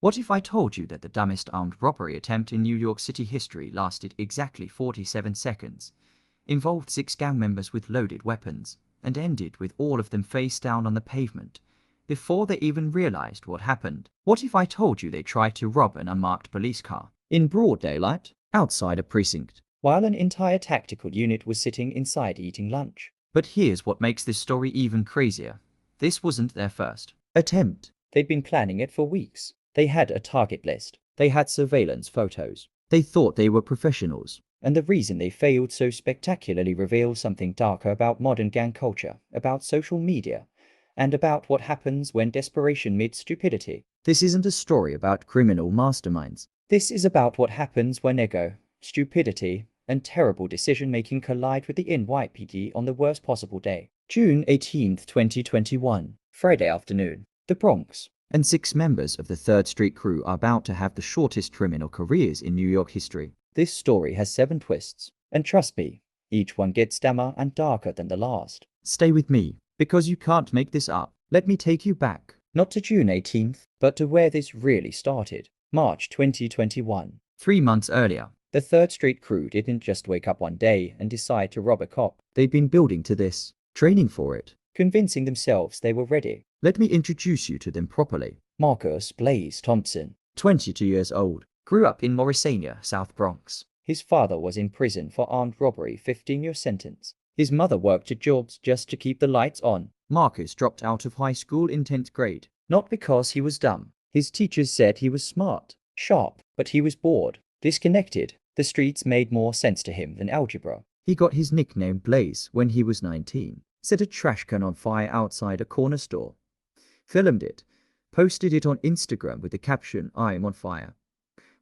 What if I told you that the dumbest armed robbery attempt in New York City history lasted exactly 47 seconds, involved 6 gang members with loaded weapons, and ended with all of them face down on the pavement before they even realized what happened? What if I told you they tried to rob an unmarked police car in broad daylight outside a precinct, while an entire tactical unit was sitting inside eating lunch? But here's what makes this story even crazier. This wasn't their first attempt. They'd been planning it for weeks. They had a target list. They had surveillance photos. They thought they were professionals. And the reason they failed so spectacularly reveals something darker about modern gang culture, about social media, and about what happens when desperation meets stupidity. This isn't a story about criminal masterminds. This is about what happens when ego, stupidity, and terrible decision-making collide with the NYPD on the worst possible day. June 18th, 2021, Friday afternoon. The Bronx and 6 members of the 3rd Street crew are about to have the shortest criminal careers in New York history. This story has 7 twists, and trust me, each one gets dumber and darker than the last. Stay with me, because you can't make this up. Let me take you back, not to June 18th, but to where this really started. March 2021. 3 months earlier, the 3rd Street crew didn't just wake up one day and decide to rob a cop. They'd been building to this, training for it, convincing themselves they were ready. Let me introduce you to them properly. Marcus Blaze Thompson, 22 years old, grew up in Morrisania, South Bronx. His father was in prison for armed robbery, 15-year sentence. His mother worked at jobs just to keep the lights on. Marcus dropped out of high school in 10th grade, not because he was dumb. His teachers said he was smart, sharp, but he was bored, disconnected. The streets made more sense to him than algebra. He got his nickname Blaze when he was 19. Set a trash can on fire outside a corner store, filmed it, posted it on Instagram with the caption, "I'm on fire."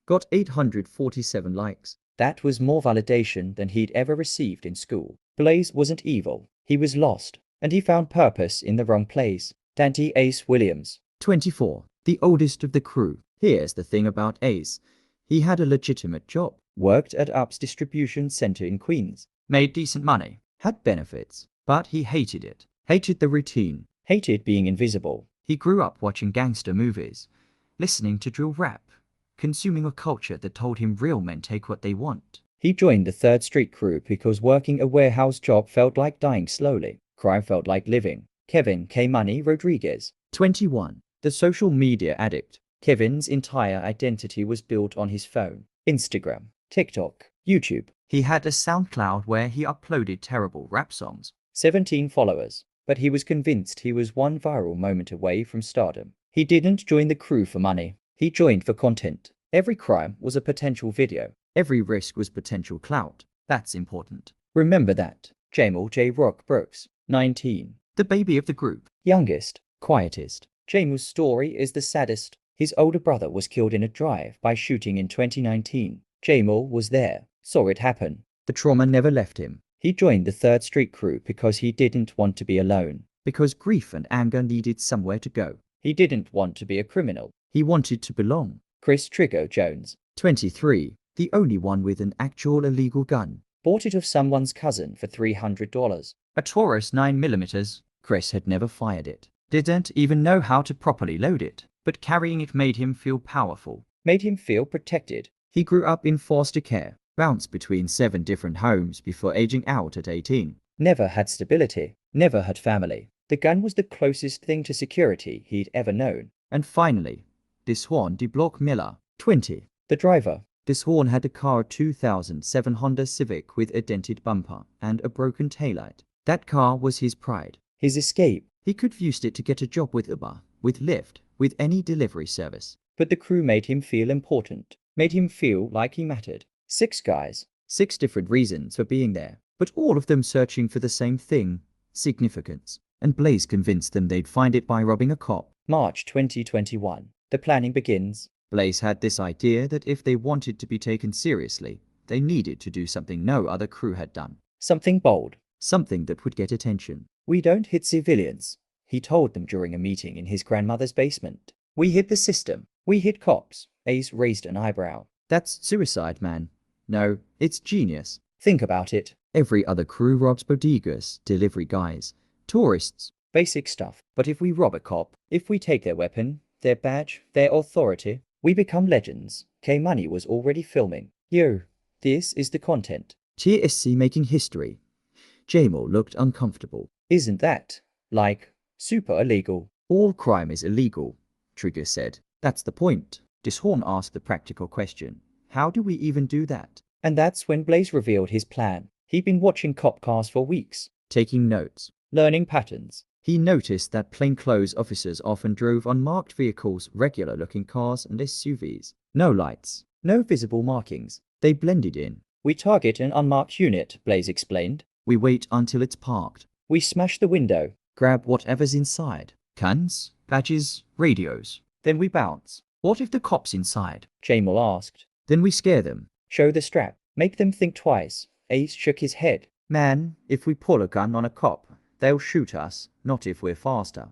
Got 847 likes. That was more validation than he'd ever received in school. Blaze wasn't evil. He was lost, and he found purpose in the wrong place. Dante Ace Williams, 24, the oldest of the crew. Here's the thing about Ace. He had a legitimate job, worked at Ups Distribution Center in Queens, made decent money, had benefits, but he hated it. Hated the routine, hated being invisible. He grew up watching gangster movies, listening to drill rap, consuming a culture that told him real men take what they want. He joined the 3rd Street crew because working a warehouse job felt like dying slowly. Crime felt like living. Kevin K. Money Rodriguez, 21, the social media addict. Kevin's entire identity was built on his phone, Instagram, TikTok, YouTube. He had a SoundCloud where he uploaded terrible rap songs. 17 followers. But he was convinced he was one viral moment away from stardom. He didn't join the crew for money. He joined for content. Every crime was a potential video. Every risk was potential clout. That's important. Remember that. Jamal J. Rock Brooks, 19, the baby of the group, youngest, quietest. Jamal's story is the saddest. His older brother was killed in a drive-by shooting in 2019. Jamal was there, saw it happen. The trauma never left him. He joined the 3rd Street crew because he didn't want to be alone, because grief and anger needed somewhere to go. He didn't want to be a criminal. He wanted to belong. Chris Trigo Jones, 23, the only one with an actual illegal gun. Bought it of someone's cousin for $300. A Taurus 9mm. Chris had never fired it. Didn't even know how to properly load it. But carrying it made him feel powerful. Made him feel protected. He grew up in foster care. Bounced between 7 different homes before aging out at 18. Never had stability. Never had family. The gun was the closest thing to security he'd ever known. And finally, Deshaun D. Block Miller, 20, the driver. Deshaun had a car 2007 Honda Civic with a dented bumper and a broken taillight. That car was his pride, his escape. He could have used it to get a job with Uber, with Lyft, with any delivery service. But the crew made him feel important, made him feel like he mattered. 6 guys, 6 different reasons for being there, but all of them searching for the same thing, significance. And Blaze convinced them they'd find it by robbing a cop. March 2021. The planning begins. Blaze had this idea that if they wanted to be taken seriously, they needed to do something no other crew had done. Something bold. Something that would get attention. "We don't hit civilians," he told them during a meeting in his grandmother's basement. "We hit the system. We hit cops." Ace raised an eyebrow. "That's suicide, man." "No, it's genius. Think about it. Every other crew robs bodegas, delivery guys, tourists. Basic stuff. But if we rob a cop, if we take their weapon, their badge, their authority, We become legends. K-Money was already filming. Yo, this is the content. TSC making history. Jamal looked uncomfortable. Isn't that, like, super illegal? All crime is illegal, Trigger said. That's the point. Dishorn asked the practical question. How do we even do that? And that's when Blaze revealed his plan. He'd been watching cop cars for weeks, Taking notes. learning patterns. He noticed that plainclothes officers often drove unmarked vehicles, regular-looking cars and SUVs. No lights, no visible markings. They blended in. We target an unmarked unit, Blaze explained. We wait until it's parked. We smash the window. Grab whatever's inside. Guns, badges, radios. Then we bounce. What if the cop's inside? Jamal asked. Then we scare them. Show the strap. Make them think twice. Ace shook his head. Man, if we pull a gun on a cop, they'll shoot us, not if we're faster.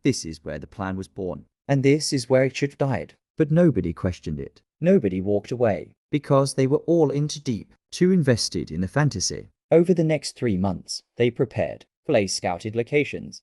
This is where the plan was born. And this is where it should have died. But nobody questioned it. Nobody walked away. Because they were all in too deep, too invested in the fantasy. Over the next 3 months, they prepared. Blaze scouted locations.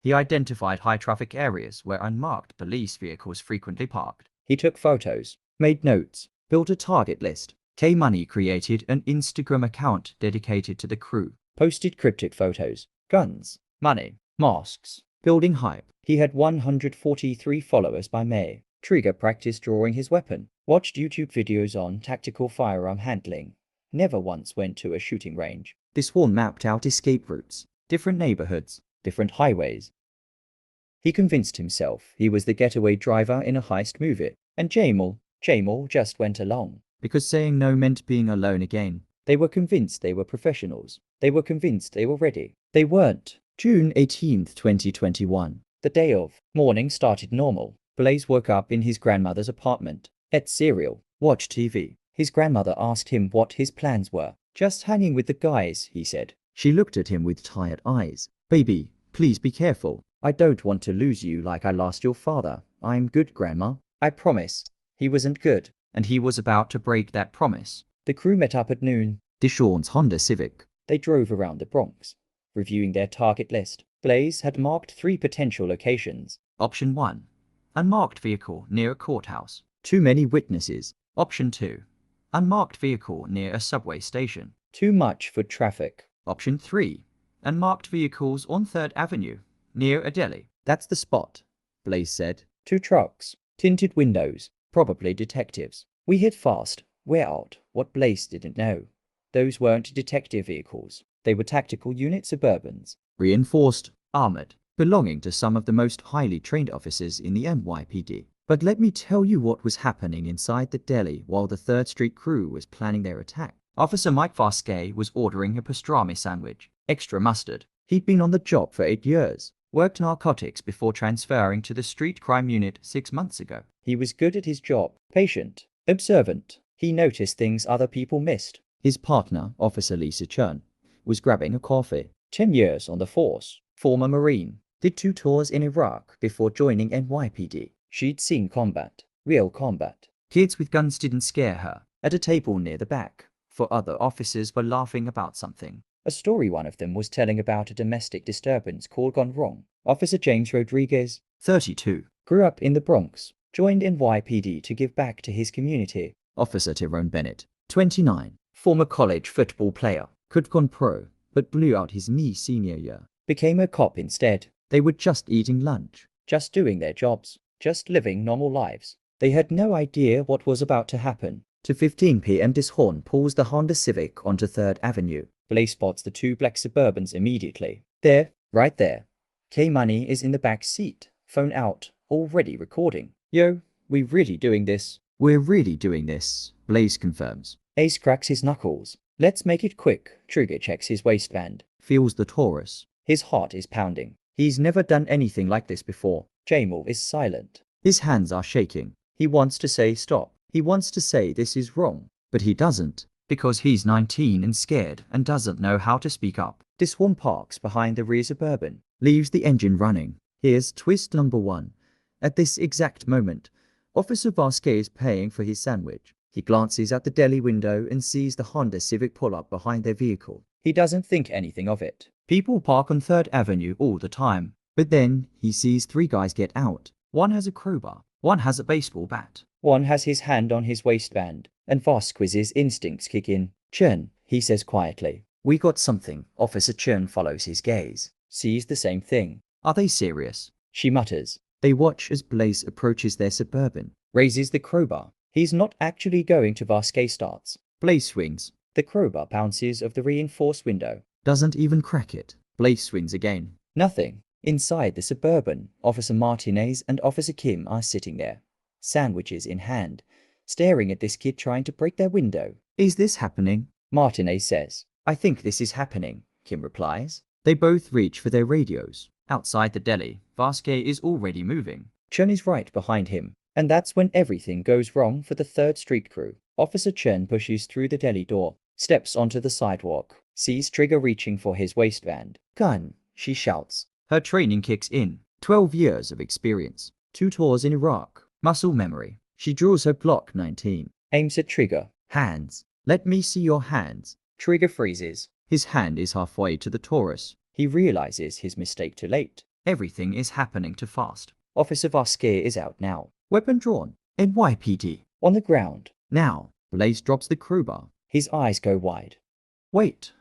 He identified high-traffic areas where unmarked police vehicles frequently parked. He took photos, Made notes, built a target list. K-Money created an Instagram account dedicated to the crew. posted cryptic photos, guns, money, masks, Building hype. He had 143 followers by May. Trigger practiced drawing his weapon, watched YouTube videos on tactical firearm handling. Never once went to a shooting range. Dishorn mapped out escape routes, different neighborhoods, Different highways. He convinced himself he was the getaway driver in a heist movie. And Jamal just went along. because saying no meant being alone again. They were convinced they were professionals. They were convinced they were ready. They weren't. June 18th, 2021. The day of. Morning started normal. Blaze woke up in his grandmother's apartment, ate cereal, Watch TV. His grandmother asked him what his plans were. Just hanging with the guys, he said. She looked at him with tired eyes. Baby, please be careful. I don't want to lose you like I lost your father. I'm good, Grandma. I promise. He wasn't good. And he was about to break that promise. The crew met up at noon. Dishorn's Honda Civic. They drove around the Bronx, reviewing their target list. Blaze had marked 3 potential locations. Option 1. Unmarked vehicle near a courthouse. Too many witnesses. Option 2. Unmarked vehicle near a subway station. Too much foot traffic. Option 3. Unmarked vehicles on 3rd Avenue, near a deli. That's the spot, Blaze said. 2 trucks, tinted windows, probably detectives. We hit fast. We're out. What Blaze didn't know. Those weren't detective vehicles. They were tactical unit Suburbans. Reinforced, armored, belonging to some of the most highly trained officers in the NYPD. But let me tell you what was happening inside the deli while the 3rd Street crew was planning their attack. Officer Mike Vasquez was ordering a pastrami sandwich, extra mustard. He'd been on the job for 8 years, worked narcotics before transferring to the street crime unit 6 months ago. He was good at his job, patient, observant. He noticed things other people missed. His partner, Officer Lisa Chern, was grabbing a coffee. 10 years on the force, former Marine, did 2 tours in Iraq before joining NYPD. She'd seen combat, real combat. Kids with guns didn't scare her. At a table near the back, 4 other officers were laughing about something. A story one of them was telling about a domestic disturbance call gone wrong. Officer James Rodriguez, 32. grew up in the Bronx, joined NYPD to give back to his community. Officer Tyrone Bennett, 29. Former college football player, Could gone pro, but blew out his knee senior year. became a cop instead. They were just eating lunch. Just doing their jobs, just living normal lives. They had no idea what was about to happen. 2:15 p.m. Dishorn pulls the Honda Civic onto 3rd Avenue. Blaze spots the 2 black Suburbans immediately. There, right there. K-Money is in the back seat, phone out, already recording. Yo, we really doing this. We're really doing this, Blaze confirms. Ace cracks his knuckles. Let's make it quick. Trigger checks his waistband. Feels the Taurus. His heart is pounding. He's never done anything like this before. Jamal is silent. His hands are shaking. He wants to say stop. He wants to say this is wrong, but he doesn't, because he's 19 and scared and doesn't know how to speak up. Dishorn parks behind the rear Suburban. Leaves the engine running. Here's twist number 1. At this exact moment, Officer Vasquez is paying for his sandwich. He glances at the deli window and sees the Honda Civic pull up behind their vehicle. He doesn't think anything of it. People park on 3rd Avenue all the time. But then he sees 3 guys get out. One has a crowbar. One has a baseball bat. One has his hand on his waistband, and Vasquez's instincts kick in. Chen, he says quietly. We got something. Officer Chen follows his gaze. Sees the same thing. Are they serious? She mutters. They watch as Blaze approaches their Suburban. Raises the crowbar. He's not actually going to Vasquez starts. Blaze swings. The crowbar bounces off the reinforced window. Doesn't even crack it. Blaze swings again. Nothing. Inside the Suburban, Officer Martinez and Officer Kim are sitting there, sandwiches in hand, staring at this kid trying to break their window. Is this happening? Martinez says. I think this is happening, Kim replies. They both reach for their radios. Outside the deli, Vasquez is already moving. Chen is right behind him, and that's when everything goes wrong for the 3rd Street crew. Officer Chen pushes through the deli door, steps onto the sidewalk, sees Trigger reaching for his waistband. Gun, she shouts. Her training kicks in. 12 years of experience. 2 tours in Iraq. Muscle memory. She draws her Glock 19. Aims at Trigger. Hands. Let me see your hands. Trigger freezes. His hand is halfway to the Taurus. He realizes his mistake too late. Everything is happening too fast. Officer Vasquez is out now. Weapon drawn. NYPD. On the ground. Now, Blaze drops the crowbar. His eyes go wide. Wait.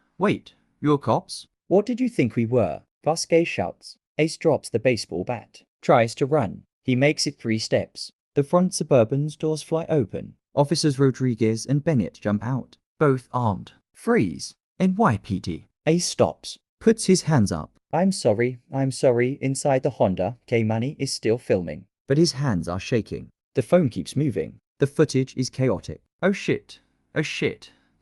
You're cops? What did you think we were? Vasquez shouts. Ace drops the baseball bat. Tries to run. He makes it 3 steps. The front Suburban's doors fly open. Officers Rodriguez and Bennett jump out. Both armed. Freeze. NYPD. Ace stops. Puts his hands up. I'm sorry. Inside the Honda, K-Money is still filming. But his hands are shaking. The phone keeps moving. The footage is chaotic. Oh shit.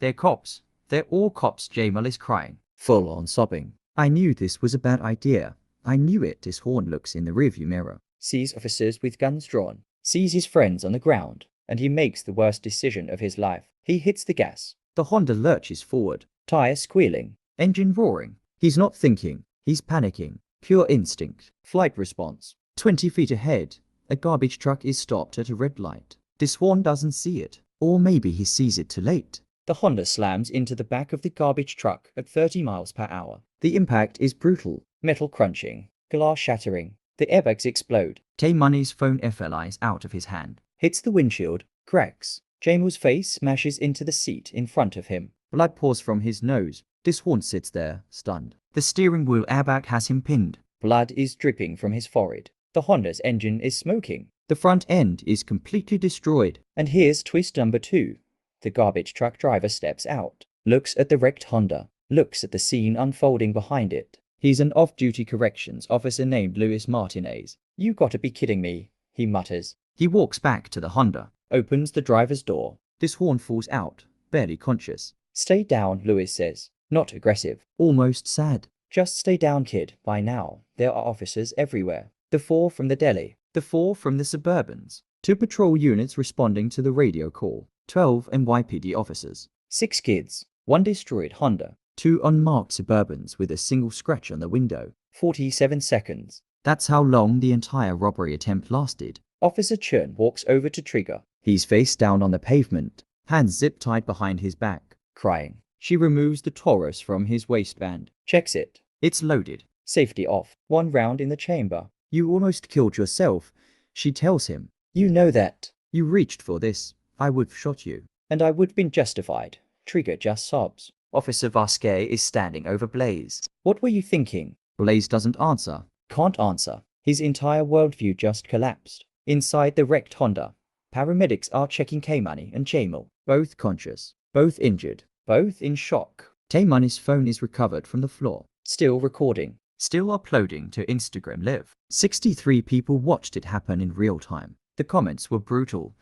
They're cops. They're all cops. Jamal is crying. Full on sobbing. I knew this was a bad idea. I knew it. His horn looks in the rearview mirror. Sees officers with guns drawn. Sees his friends on the ground. And he makes the worst decision of his life. He hits the gas. The Honda lurches forward. Tire squealing. Engine roaring. He's not thinking. He's panicking. Pure instinct. Flight response. 20 feet ahead, a garbage truck is stopped at a red light. DeSwan doesn't see it. Or maybe he sees it too late. The Honda slams into the back of the garbage truck at 30 miles per hour. The impact is brutal. Metal crunching. Glass shattering. The airbags explode. K-Money's phone FLIs out of his hand. Hits the windshield. Cracks. Jamal's face smashes into the seat in front of him. Blood pours from his nose. DeSwan sits there, stunned. The steering wheel airbag has him pinned. Blood is dripping from his forehead. The Honda's engine is smoking. The front end is completely destroyed. And here's twist number 2. The garbage truck driver steps out, looks at the wrecked Honda, looks at the scene unfolding behind it. He's an off-duty corrections officer named Luis Martinez. You gotta be kidding me, he mutters. He walks back to the Honda, opens the driver's door. DeSwan falls out, barely conscious. Stay down, Luis says. Not aggressive. Almost sad. Just stay down, kid. By now, there are officers everywhere. The 4 from the deli. The 4 from the Suburbans. 2 patrol units responding to the radio call. 12 NYPD officers. 6 kids. 1 destroyed Honda. 2 unmarked Suburbans with a single scratch on the window. 47 seconds. That's how long the entire robbery attempt lasted. Officer Chen walks over to Trigger. He's face down on the pavement, hands zip-tied behind his back, crying. She removes the Taurus from his waistband. Checks it. It's loaded. Safety off. 1 round in the chamber. You almost killed yourself, she tells him. You know that. You reached for this. I would've shot you. And I would've been justified. Trigger just sobs. Officer Vasquez is standing over Blaze. What were you thinking? Blaze doesn't answer. Can't answer. His entire worldview just collapsed. Inside the wrecked Honda, paramedics are checking K-Money and Jamal. Both conscious. Both injured. Both in shock. K-Money's phone is recovered from the floor. Still recording. Still uploading to Instagram Live. 63 people watched it happen in real time. The comments were brutal.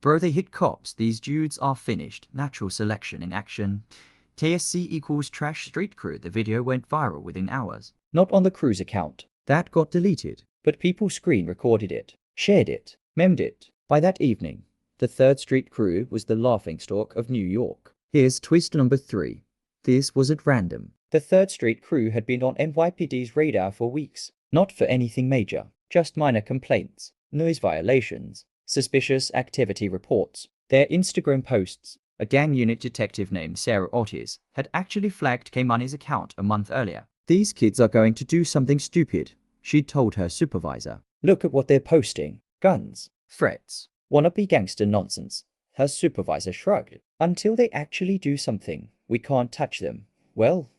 Bro, they hit cops. These dudes are finished. Natural selection in action. TSC equals trash street crew. The video went viral within hours. Not on the crew's account. That got deleted. But people screen recorded it. Shared it. Memed it. By that evening, the 3rd Street crew was the laughingstock of New York. Here's twist number 3. This wasn't random. The 3rd Street crew had been on NYPD's radar for weeks. Not for anything major. Just minor complaints. Noise violations. Suspicious activity reports. Their Instagram posts. A gang unit detective named Sarah Ortiz had actually flagged K-Money's account a month earlier. These kids are going to do something stupid, she'd told her supervisor. Look at what they're posting. Guns. Threats. Wannabe gangster nonsense. Her supervisor shrugged. Until they actually do something, we can't touch them. Well,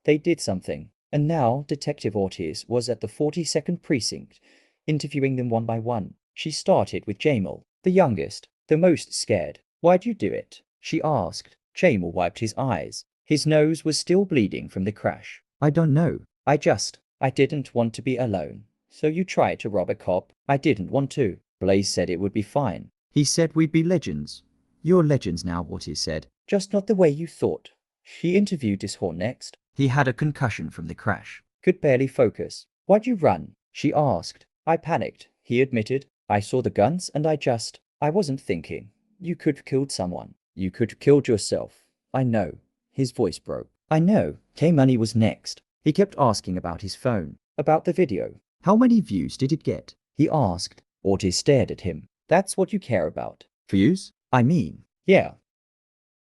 they did something. And now Detective Ortiz was at the 42nd precinct, interviewing them one by one. She started with Jamal, the youngest, the most scared. Why'd you do it? She asked. Jamal wiped his eyes. His nose was still bleeding from the crash. I don't know. I didn't want to be alone. So you tried to rob a cop? I didn't want to. Blaze said it would be fine. He said we'd be legends. You're legends now, Ortiz said. Just not the way you thought. She interviewed this whore next. He had a concussion from the crash. Could barely focus. Why'd you run? She asked. I panicked, he admitted. I saw the guns and I wasn't thinking. You could have killed someone. You could have killed yourself. I know. His voice broke. I know. K-Money was next. He kept asking about his phone, about the video. How many views did it get? He asked. Ortiz stared at him. That's what you care about. Views? I mean, yeah.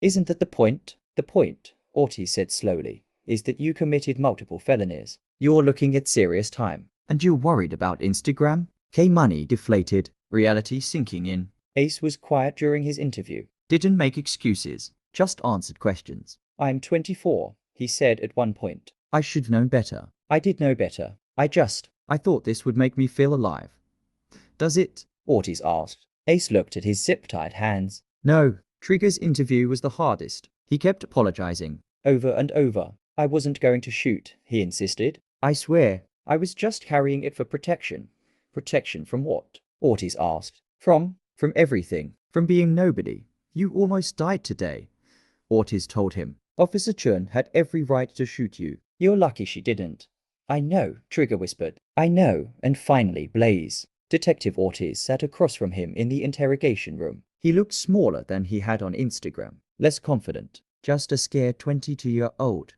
Isn't that the point? The point, Ortiz said slowly, is that you committed multiple felonies. You're looking at serious time. And you're worried about Instagram? K-Money deflated, reality sinking in. Ace was quiet during his interview. Didn't make excuses, just answered questions. I'm 24, he said at one point. I should know better. I did know better. I thought this would make me feel alive. Does it? Ortiz asked. Ace looked at his zip-tied hands. No, Trigger's interview was the hardest. He kept apologizing. Over and over. I wasn't going to shoot, he insisted. I swear. I was just carrying it for protection. Protection from what? Ortiz asked. From everything. From being nobody. You almost died today, Ortiz told him. Officer Chun had every right to shoot you. You're lucky she didn't. I know, Trigger whispered. I know. And finally, Blaze. Detective Ortiz sat across from him in the interrogation room. He looked smaller than he had on Instagram, less confident, just a scared 22-year-old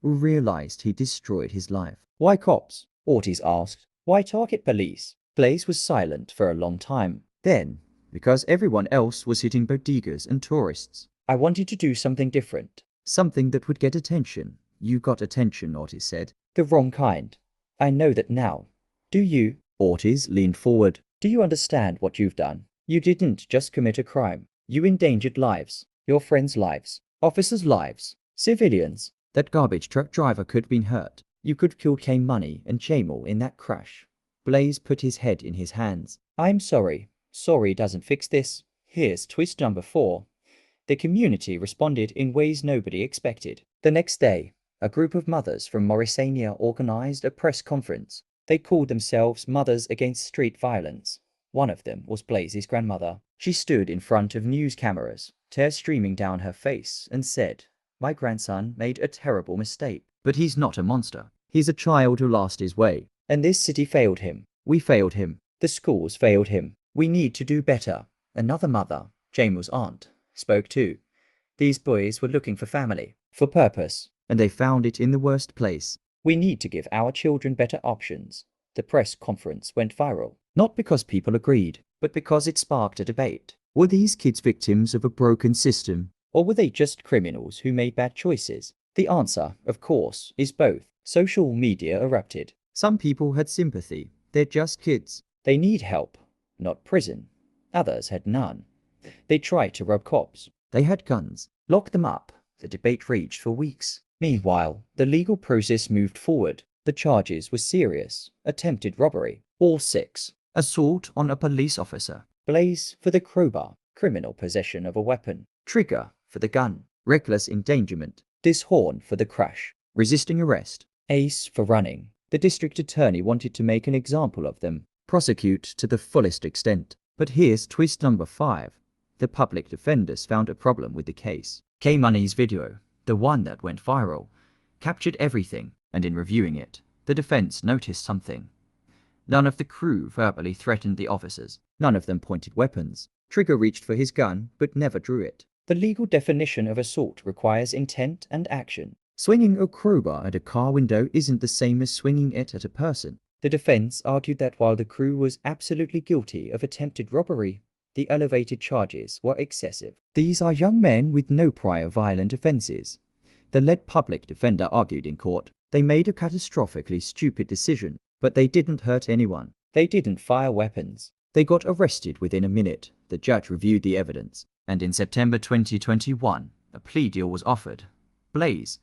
who realized he destroyed his life. Why cops? Ortiz asked. Why target police? Blaze was silent for a long time. Then, because everyone else was hitting bodegas and tourists. I wanted to do something different. Something that would get attention. You got attention, Ortiz said. The wrong kind. I know that now. Do you? Ortiz leaned forward. Do you understand what you've done? You didn't just commit a crime. You endangered lives. Your friends' lives. Officers' lives. Civilians. That garbage truck driver could have been hurt. You could kill K-Money and Jamal in that crash. Blaze put his head in his hands. I'm sorry. Sorry doesn't fix this. Here's twist number 4. The community responded in ways nobody expected. The next day, a group of mothers from Mauritania organized a press conference. They called themselves Mothers Against Street Violence. One of them was Blaze's grandmother. She stood in front of news cameras, tears streaming down her face, and said, My grandson made a terrible mistake. But he's not a monster. He's a child who lost his way. And this city failed him. We failed him. The schools failed him. We need to do better. Another mother, Jamal's aunt, spoke too. These boys were looking for family, for purpose. And they found it in the worst place. We need to give our children better options. The press conference went viral, not because people agreed, but because it sparked a debate. Were these kids victims of a broken system? Or were they just criminals who made bad choices? The answer, of course, is both. Social media erupted. Some people had sympathy. They're just kids. They need help, not prison. Others had none. They tried to rob cops. They had guns. Lock them up. The debate raged for weeks. Meanwhile, the legal process moved forward. The charges were serious. Attempted robbery. All 6. Assault on a police officer. Blaze for the crowbar. Criminal possession of a weapon. Trigger for the gun. Reckless endangerment. Dishorn for the crash. Resisting arrest. Ace for running. The district attorney wanted to make an example of them. Prosecute to the fullest extent. But here's twist number 5. The public defenders found a problem with the case. K-Money's video, the one that went viral, captured everything, and in reviewing it, the defense noticed something. None of the crew verbally threatened the officers. None of them pointed weapons. Trigger reached for his gun, but never drew it. The legal definition of assault requires intent and action. Swinging a crowbar at a car window isn't the same as swinging it at a person. The defense argued that while the crew was absolutely guilty of attempted robbery, the elevated charges were excessive. These are young men with no prior violent offenses. The lead public defender argued in court. They made a catastrophically stupid decision, but they didn't hurt anyone. They didn't fire weapons. They got arrested within a minute. The judge reviewed the evidence. And in September 2021, a plea deal was offered. Blaze,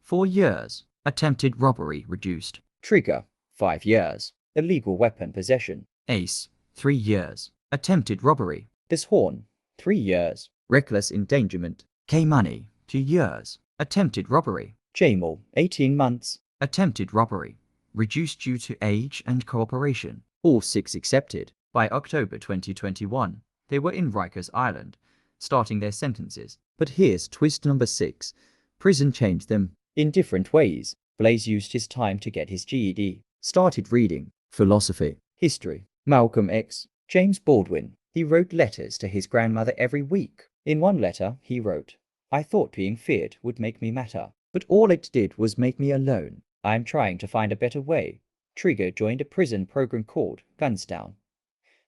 4 years. Attempted robbery reduced. Trigger, 5 years. Illegal weapon possession. Ace, 3 years. Attempted robbery. Dishorn, 3 years. Reckless endangerment. K-Money, 2 years. Attempted robbery. Jamal, 18 months. Attempted robbery. Reduced due to age and cooperation. All 6 accepted. By October 2021, they were in Rikers Island, starting their sentences. But here's twist number 6. Prison changed them. In different ways. Blaze used his time to get his GED. Started reading philosophy, history, Malcolm X, James Baldwin. He wrote letters to his grandmother every week. In one letter, he wrote, "I thought being feared would make me matter, but all it did was make me alone. I am trying to find a better way." Trigger joined a prison program called Guns Down.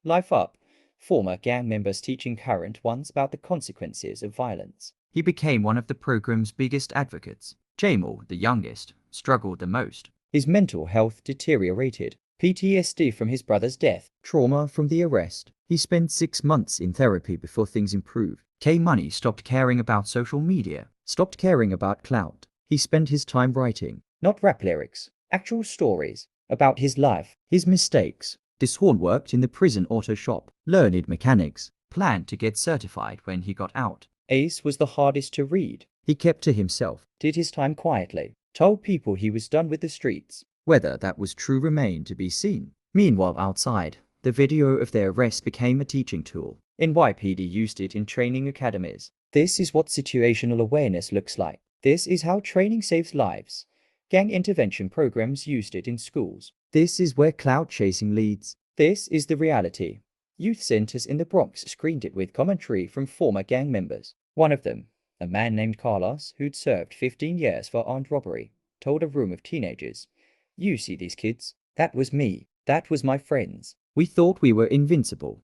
Life Up. Former gang members teaching current ones about the consequences of violence. He became one of the program's biggest advocates. Jamal, the youngest, struggled the most. His mental health deteriorated. PTSD from his brother's death. Trauma from the arrest. He spent 6 months in therapy before things improved. K-Money stopped caring about social media. Stopped caring about clout. He spent his time writing, not rap lyrics, actual stories about his life, his mistakes. Dishorn worked in the prison auto shop, learned mechanics. Planned to get certified when he got out. Ace was the hardest to read. He kept to himself, did his time quietly, told people he was done with the streets. Whether that was true remained to be seen. Meanwhile, outside, the video of their arrest became a teaching tool. NYPD used it in training academies. This is what situational awareness looks like. This is how training saves lives. Gang intervention programs used it in schools. This is where cloud chasing leads. This is the reality. Youth centers in the Bronx screened it with commentary from former gang members. One of them, a man named Carlos, who'd served 15 years for armed robbery, told a room of teenagers, "You see these kids? That was me. That was my friends. We thought we were invincible.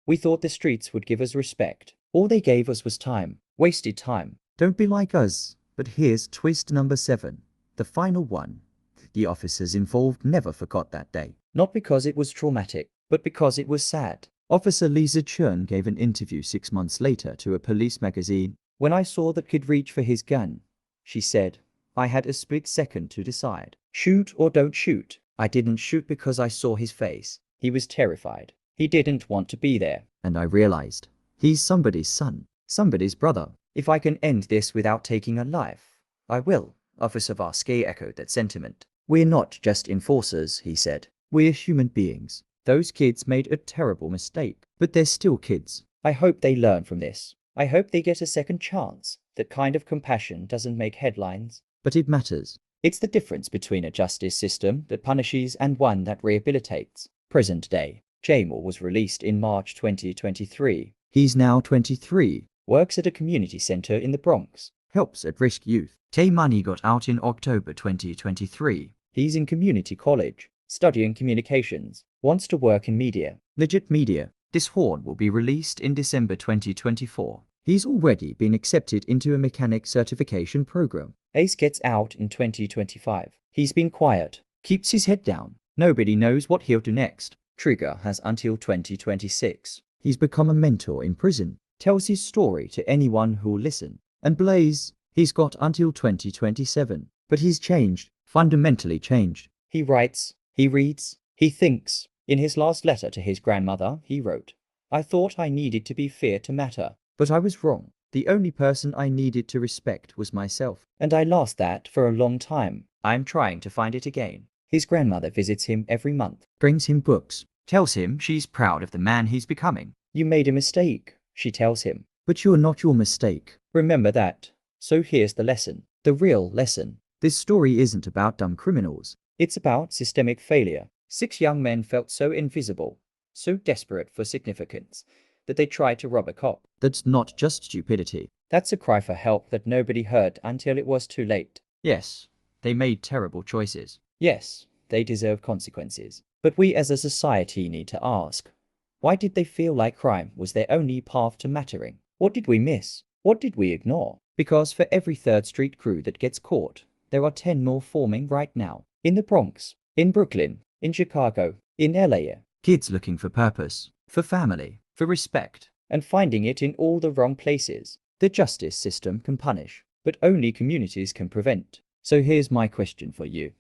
We thought the streets would give us respect. All they gave us was time. Wasted time. Don't be like us." But here's twist number 7. The final one. The officers involved never forgot that day. Not because it was traumatic, but because it was sad. Officer Lisa Churn gave an interview 6 months later to a police magazine. "When I saw that kid reach for his gun," she said, "I had a split second to decide. Shoot or don't shoot. I didn't shoot because I saw his face. He was terrified. He didn't want to be there. And I realized, he's somebody's son, somebody's brother. If I can end this without taking a life, I will." Officer Vasquez echoed that sentiment. "We're not just enforcers," he said. "We're human beings. Those kids made a terrible mistake, but they're still kids. I hope they learn from this. I hope they get a second chance. That kind of compassion doesn't make headlines, but it matters. It's the difference between a justice system that punishes and one that rehabilitates." Present day. Jamal was released in March 2023. He's now 23, works at a community center in the Bronx, helps at-risk youth. K-Money got out in October 2023. He's in community college, studying communications, wants to work in media, legit media. Dishorn will be released in December 2024. He's already been accepted into a mechanic certification program. Ace gets out in 2025. He's been quiet, keeps his head down. Nobody knows what he'll do next. Trigger has until 2026. He's become a mentor in prison, tells his story to anyone who'll listen. And Blaze, he's got until 2027. But he's changed, fundamentally changed. He writes, he reads, he thinks. In his last letter to his grandmother, he wrote, "I thought I needed to be feared to matter, but I was wrong. The only person I needed to respect was myself. And I lost that for a long time. I'm trying to find it again." His grandmother visits him every month, brings him books, Tells him she's proud of the man he's becoming. "You made a mistake," she tells him, "but you're not your mistake. Remember that." So here's the lesson, the real lesson. This story isn't about dumb criminals. It's about systemic failure. 6 young men felt so invisible, so desperate for significance, that they tried to rob a cop. That's not just stupidity. That's a cry for help that nobody heard until it was too late. Yes, they made terrible choices. Yes, they deserve consequences. But we as a society need to ask, why did they feel like crime was their only path to mattering? What did we miss? What did we ignore? Because for every 3rd Street crew that gets caught, there are 10 more forming right now. In the Bronx, in Brooklyn, in Chicago, in LA. Kids looking for purpose, for family, for respect. and finding it in all the wrong places. The justice system can punish, but only communities can prevent. So here's my question for you.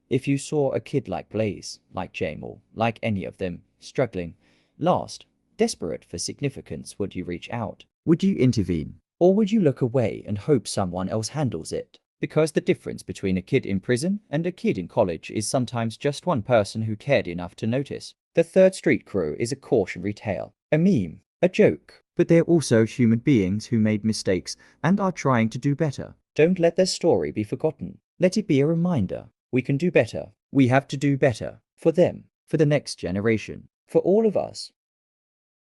If you saw a kid like Blaze, like Jamal, like any of them, struggling, lost, desperate for significance, would you reach out? Would you intervene? Or would you look away and hope someone else handles it? Because the difference between a kid in prison and a kid in college is sometimes just one person who cared enough to notice. The Third Street Crew is a cautionary tale, a meme, a joke. But they're also human beings who made mistakes and are trying to do better. Don't let their story be forgotten. Let it be a reminder. We can do better. We have to do better. For them. For the next generation. For all of us.